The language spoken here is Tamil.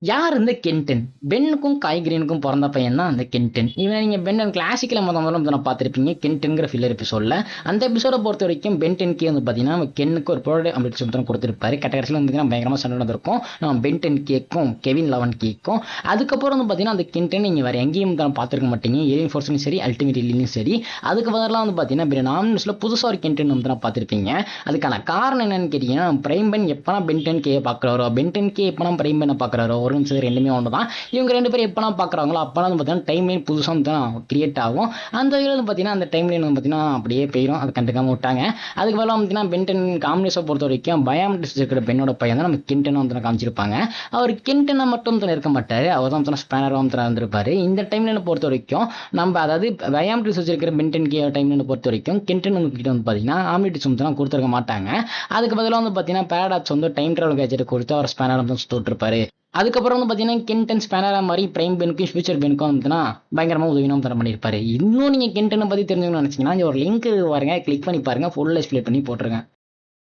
யார் இந்த கென்டன்? பென்னுக்கும் காய் கிரீனுக்கும் பிறந்த பையன் தான் அந்த கென்டன். இவன் நீங்க பென் கிளாசிக்கல முதல்ல பார்த்திருப்பீங்க கென்டன்ங்கிற ஃபில்லர் எபிசோட்ல. அந்த எபிசோட பொறுத்த வரைக்கும் பென் 10K வந்து பார்த்தீங்கன்னா கென்னுக்கு ஒரு ப்ரோடக்ட் அப்படின்னு சொல்லிட்டு கொடுத்துருப்பாரு. கடைசியில் வந்து பார்த்தீங்கன்னா பயங்கரமாக சண்டை நடந்திருக்கும் பென் 10Kக்கும் கெவின் 11Kக்கும். அதுக்கப்புறம் வந்து பார்த்தீங்கன்னா அந்த கென்டன் நீங்கள் வேறு எங்கேயும் தான் பார்த்துருக்க மாட்டீங்க. ஏலியன் ஃபோர்ஸ்லையும் சரி அல்டிமேட் இல்லையும் சரி. அதுக்கு பதிலாக வந்து பார்த்தீங்கன்னா நாமினஸில் புதுசாக ஒரு கென்டன் வந்து தான் பார்த்துருப்பீங்க. அதுக்கான காரணம் என்னன்னு கேட்டீங்கன்னா பிரைம் பென் எப்போனா பென் 10K பார்க்குறாரோ பென் 10K எப்போனா பிரைம் பெண்ணை பார்க்குறாரோ ஒரு நிமிஷம் ரெண்டுமே ஒன்று தான். இவங்க ரெண்டு பேரும் எப்போனா பார்க்குறாங்களோ அப்போனா வந்து பார்த்தீங்கன்னா டைம் லைன் புதுசாக தான் கிரியேட் ஆகும். அந்த வகையில் வந்து பார்த்தீங்கன்னா அந்த டைம் லைன் வந்து பார்த்தீங்கன்னா அப்படியே போயிடும். அதை கண்டுக்காம விட்டாங்க. அதுக்கு பதிலாக பார்த்தீங்கன்னா பென்டன் காம்பினேஷன் பொறுத்த வரைக்கும் பயாமெட்ரிக்ஸ் இருக்கிற பெண்ணோட பையன் தான் நம்ம கென்டனை வந்து காமிச்சிருப்பாங்க. அவர் கென்டனை மட்டும் தான் இருக்க மாட்டார். அவர் தான் ஸ்பேனராக வந்து இருந்திருப்பாரு. இந்த டைம் லைனை பொறுத்த வரைக்கும் நம்ம அதாவது பயாமெட்ரிக்ஸ் வச்சிருக்கிற பென் 10K டைம் லைனை பொறுத்த வரைக்கும் கென்டன் கிட்ட வந்து பார்த்தீங்கன்னா ஆம்னிட்ரிக்ஸ் வந்து கொடுத்துருக்க மாட்டாங்க. அதுக்கு பதிலாக வந்து பார்த்தீங்கன்னா பேரடாக்ஸ் வந்து டைம் டிராவல் கேஜெட் கொடுத்து அவர் ஸ்பேனர் வந்து சுட்டு இருப்பாரு. அதுக்கப்புறம் வந்து பார்த்தீங்கன்னா கென்டன் ஸ்பேனரா மாதிரி பிரைம் பெனுக்கும் ஃபியூச்சர் பெனுக்கும் வந்துன்னா பயங்கரமாக உதவினும் தர பண்ணியிருப்பாரு. இன்னும் நீங்கள் கென்டனை பற்றி தெரிஞ்சுக்கணும்னு நினச்சிங்கன்னா ஒரு லிங்க் பாருங்க, கிளிக் பண்ணி பாருங்க, ஃபுல் எக்ஸ்பிளைன் பண்ணி போட்டுருங்க.